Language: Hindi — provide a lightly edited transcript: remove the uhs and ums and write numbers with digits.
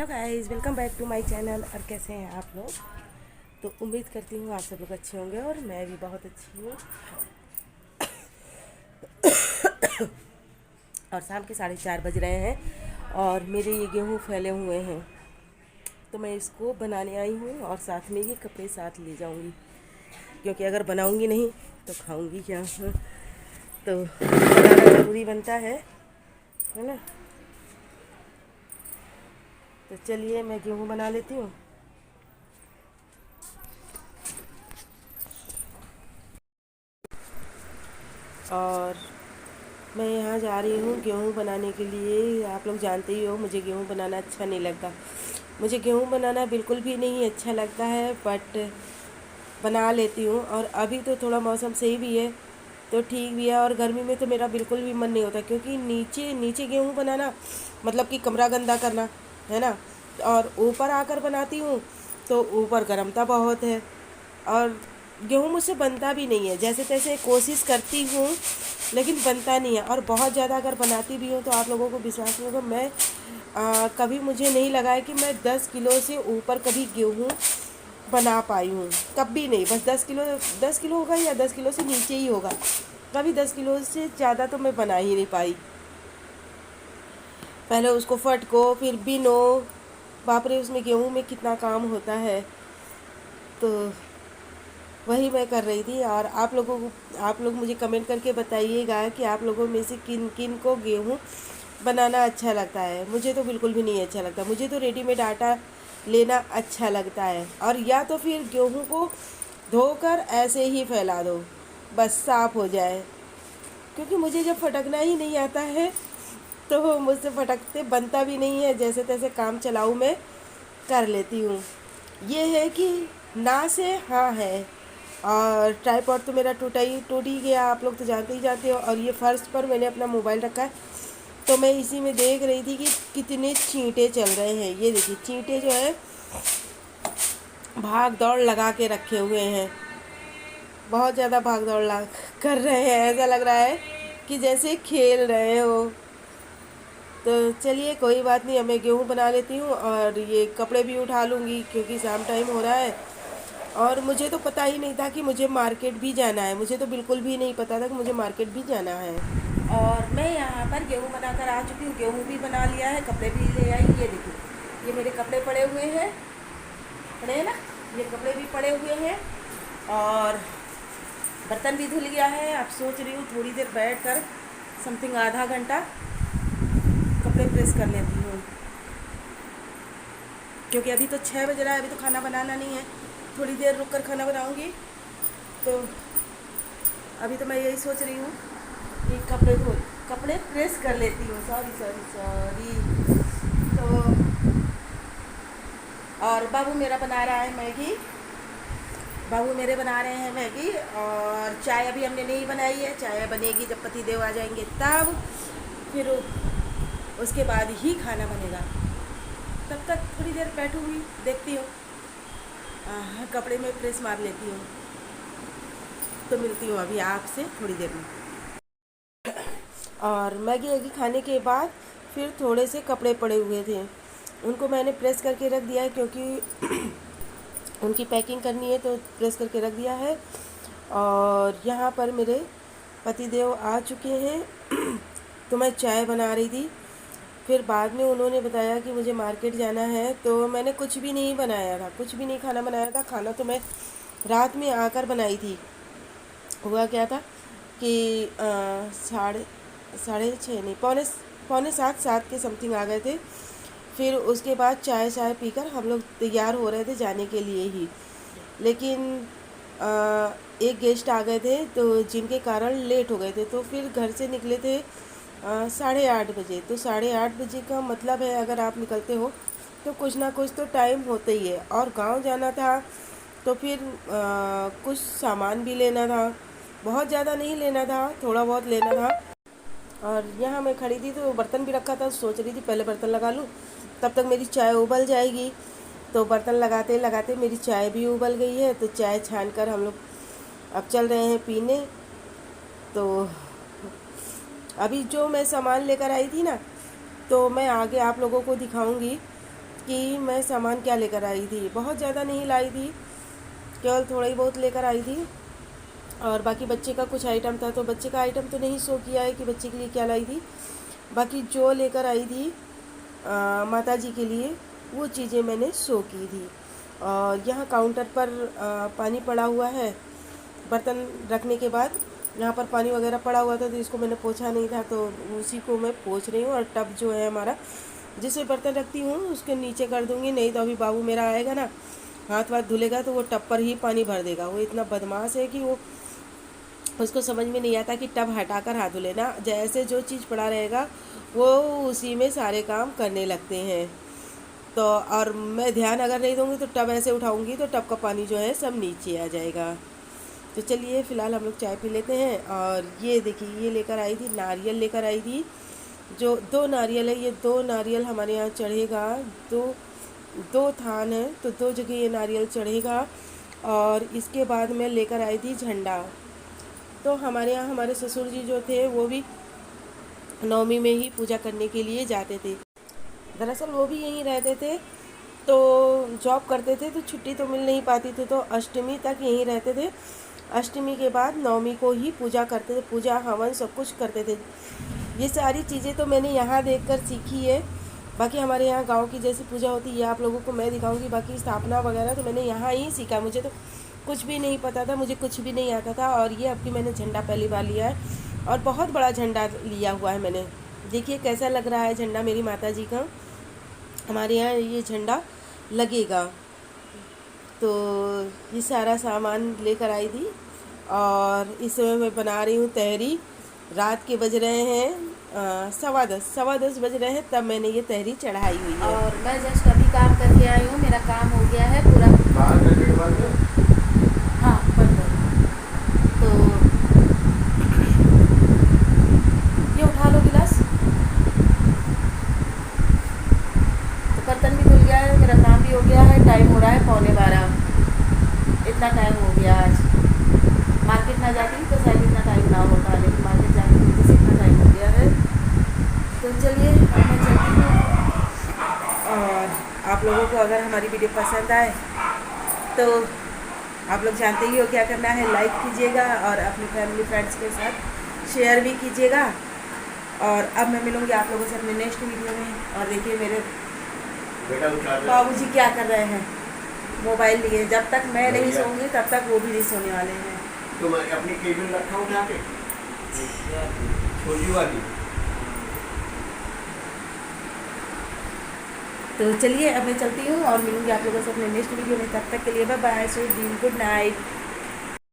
Hello guys, welcome back to my channel. और कैसे हैं आप लोग? तो उम्मीद करती हूँ आप सब लोग अच्छे होंगे और मैं भी बहुत अच्छी हूँ। और शाम के 4:30 बज रहे हैं और मेरे ये गेहूँ फैले हुए हैं, तो मैं इसको बनाने आई हूँ और साथ में ये कपड़े साथ ले जाऊँगी, क्योंकि अगर बनाऊँगी नहीं तो खाऊँगी क्या? तो बनाना ज़रूरी बनता है ना। तो चलिए मैं गेहूँ बना लेती हूँ। और मैं यहाँ जा रही हूँ गेहूँ बनाने के लिए। आप लोग जानते ही हो मुझे गेहूँ बनाना अच्छा नहीं लगता। मुझे गेहूँ बनाना बिल्कुल भी नहीं अच्छा लगता है, बट बना लेती हूँ। और अभी तो थोड़ा मौसम सही भी है तो ठीक भी है। और गर्मी में तो मेरा बिल्कुल भी मन नहीं होता, क्योंकि नीचे नीचे गेहूँ बनाना मतलब कि कमरा गंदा करना है ना। और ऊपर आकर बनाती हूँ तो ऊपर गर्मता बहुत है और गेहूँ मुझसे बनता भी नहीं है। जैसे तैसे कोशिश करती हूँ लेकिन बनता नहीं है। और बहुत ज़्यादा अगर बनाती भी हूँ तो आप लोगों को विश्वास नहीं होगा, मैं कभी मुझे नहीं लगा है कि मैं 10 किलो से ऊपर कभी गेहूँ बना पाई हूँ। कभी नहीं, बस 10 किलो होगा या 10 किलो से नीचे ही होगा। कभी 10 किलो से ज़्यादा तो मैं बना ही नहीं पाई। पहले उसको फटको फिर बिनो, बाप रे उसमें गेहूँ में कितना काम होता है। तो वही मैं कर रही थी। और आप लोग मुझे कमेंट करके बताइएगा कि आप लोगों में से किन किन को गेहूँ बनाना अच्छा लगता है। मुझे तो बिल्कुल भी नहीं अच्छा लगता। मुझे तो रेडीमेड आटा लेना अच्छा लगता है, और या तो फिर गेहूँ को धोकर ऐसे ही फैला दो, बस साफ़ हो जाए। क्योंकि मुझे जब फटकना ही नहीं आता है तो मुझसे फटकते बनता भी नहीं है। जैसे तैसे काम चलाऊ मैं कर लेती हूँ। ये है कि ना से हाँ है। और ट्राईपॉड तो मेरा टूट ही गया, आप लोग तो जानते हो। और ये फर्श पर मैंने अपना मोबाइल रखा है, तो मैं इसी में देख रही थी कि कितने चींटे चल रहे हैं। ये देखिए चींटे जो है भाग दौड़ लगा के रखे हुए हैं, बहुत ज़्यादा भाग दौड़ कर रहे हैं। ऐसा लग रहा है कि जैसे खेल रहे हो। तो चलिए कोई बात नहीं, अब मैं गेहूँ बना लेती हूँ और ये कपड़े भी उठा लूँगी, क्योंकि शाम टाइम हो रहा है। और मुझे तो पता ही नहीं था कि मुझे मार्केट भी जाना है। मुझे तो बिल्कुल भी नहीं पता था कि मुझे मार्केट भी जाना है। और मैं यहाँ पर गेहूँ बनाकर आ चुकी हूँ। गेहूँ भी बना लिया है, कपड़े भी ले आई। ये देखिए ये मेरे कपड़े पड़े हुए हैं, पड़े हैं ना, ये कपड़े भी पड़े हुए हैं। और बर्तन भी धुल गया है। अब सोच रही हूँ थोड़ी देर बैठ कर समथिंग आधा घंटा कपड़े प्रेस कर लेती हूँ, क्योंकि अभी तो 6 बज रहा है। अभी तो खाना बनाना नहीं है, थोड़ी देर रुक कर खाना बनाऊँगी। तो अभी तो मैं यही सोच रही हूँ कि कपड़े प्रेस कर लेती हूँ। Sorry sorry sorry. तो और बाबू मेरा बना रहा है मैगी। बाबू मेरे बना रहे हैं मैगी। और चाय अभी हमने नहीं बनाई है, चाय बनेगी जब पति देव आ जाएंगे तब, फिर उसके बाद ही खाना बनेगा। तब तक थोड़ी देर बैठूँगी, देखती हूँ, कपड़े में प्रेस मार लेती हूँ। तो मिलती हूँ अभी आपसे थोड़ी देर में। और मैगी वैगी खाने के बाद फिर थोड़े से कपड़े पड़े हुए थे, उनको मैंने प्रेस करके रख दिया है, क्योंकि उनकी पैकिंग करनी है तो प्रेस करके रख दिया है। और यहाँ पर मेरे पतिदेव आ चुके हैं। तो मैं चाय बना रही थी। फिर बाद में उन्होंने बताया कि मुझे मार्केट जाना है, तो मैंने कुछ भी नहीं बनाया था, कुछ भी नहीं खाना बनाया था। खाना तो मैं रात में आकर बनाई थी। हुआ क्या था कि साढ़े साढ़े छः नहीं, पौने सात के समथिंग आ गए थे। फिर उसके बाद चाय चाय पीकर हम लोग तैयार हो रहे थे जाने के लिए ही। लेकिन एक गेस्ट आ गए थे, तो जिनके कारण लेट हो गए थे। तो फिर घर से निकले थे 8:30 बजे। तो 8:30 बजे का मतलब है अगर आप निकलते हो तो कुछ ना कुछ तो टाइम होता ही है। और गांव जाना था तो फिर कुछ सामान भी लेना था, बहुत ज़्यादा नहीं लेना था, थोड़ा बहुत लेना था। और यहाँ मैं खड़ी थी तो बर्तन भी रखा था, सोच रही थी पहले बर्तन लगा लूँ, तब तक मेरी चाय उबल जाएगी। तो बर्तन लगाते लगाते मेरी चाय भी उबल गई है। तो चाय छान कर हम लोग अब चल रहे हैं पीने। तो अभी जो मैं सामान लेकर आई थी ना, तो मैं आगे आप लोगों को दिखाऊंगी कि मैं सामान क्या लेकर आई थी। बहुत ज़्यादा नहीं लाई थी, केवल थोड़ा ही बहुत लेकर आई थी। और बाकी बच्चे का कुछ आइटम था, तो बच्चे का आइटम तो नहीं शो किया है कि बच्चे के लिए क्या लाई थी। बाकी जो लेकर आई थी माता जी के लिए, वो चीज़ें मैंने शो की थी। और यहाँ काउंटर पर पानी पड़ा हुआ है, बर्तन रखने के बाद यहाँ पर पानी वगैरह पड़ा हुआ था, तो इसको मैंने पोंछा नहीं था, तो उसी को मैं पोंछ रही हूँ। और टब जो है हमारा, जिसमें बर्तन रखती हूँ, उसके नीचे कर दूँगी, नहीं तो अभी बाबू मेरा आएगा ना, हाथ वाथ धुलेगा तो वो टब पर ही पानी भर देगा। वो इतना बदमाश है कि वो, उसको समझ में नहीं आता कि टब हटाकर हाथ धुले ना, जैसे जो चीज़ पड़ा रहेगा वो उसी में सारे काम करने लगते हैं। तो और मैं ध्यान अगर नहीं दूँगी तो टब ऐसे उठाऊँगी तो टब का पानी जो है सब नीचे आ जाएगा। तो चलिए फ़िलहाल हम लोग चाय पी लेते हैं। और ये देखिए, ये लेकर आई थी, नारियल लेकर आई थी, जो 2 नारियल है। ये 2 नारियल हमारे यहाँ चढ़ेगा, दो दो थान है, तो 2 जगह ये नारियल चढ़ेगा। और इसके बाद मैं लेकर आई थी झंडा। तो हमारे यहाँ हमारे ससुर जी जो थे वो भी नवमी में ही पूजा करने के लिए जाते थे। दरअसल वो भी यहीं रहते थे, तो जॉब करते थे, तो छुट्टी तो मिल नहीं पाती थी, तो अष्टमी तक यहीं रहते थे। अष्टमी के बाद नवमी को ही पूजा करते थे, पूजा हवन सब कुछ करते थे। ये सारी चीज़ें तो मैंने यहाँ देखकर सीखी है। बाकी हमारे यहाँ गांव की जैसी पूजा होती है आप लोगों को मैं दिखाऊंगी। बाकी स्थापना वगैरह तो मैंने यहाँ ही सीखा, मुझे तो कुछ भी नहीं पता था, मुझे कुछ भी नहीं आता था। और ये अब की मैंने झंडा पहली बार लिया है, और बहुत बड़ा झंडा लिया हुआ है मैंने। देखिए कैसा लग रहा है झंडा मेरी माता जी का। हमारे यहाँ ये झंडा लगेगा। तो ये सारा सामान लेकर आई थी, और इस समय मैं बना रही हूँ तहरी। रात के बज रहे हैं 10:15 बज रहे हैं, तब मैंने ये तहरी चढ़ाई हुई है। और मैं जस्ट अभी काम करके आई हूँ, मेरा काम हो गया है पूरा। हाँ बंद है। तो ये उठा लो गिलास। तो बर्तन भी धुल गया है, मेरा काम भी हो गया है। टाइम हो रहा है 11:15, इतना टाइम हो गया। आज मार्केट ना जाती तो शायद इतना टाइम ना होता, लेकिन मार्केट जाने की वजह से इतना टाइम हो गया है। तो चलिए अब मैं चलती हूँ। और आप लोगों को अगर हमारी वीडियो पसंद आए तो आप लोग जानते ही हो क्या करना है, लाइक कीजिएगा और अपनी फैमिली फ्रेंड्स के साथ शेयर भी कीजिएगा। और अब मैं मिलूँगी आप लोगों से अपने नेक्स्ट वीडियो में। और देखिए मेरे बाबूजी क्या कर रहे हैं, मोबाइल लिए। जब तक मैं नहीं सोऊंगी तब तक वो भी नहीं सोने वाले हैं। तो मैं अपनी केबल रखा हूँ यहाँ पे छोटी वाली। तो चलिए अब मैं चलती हूँ और मिलूंगी आप लोगों से अपने नेक्स्ट वीडियो में। तब तक के लिए bye bye, so good night.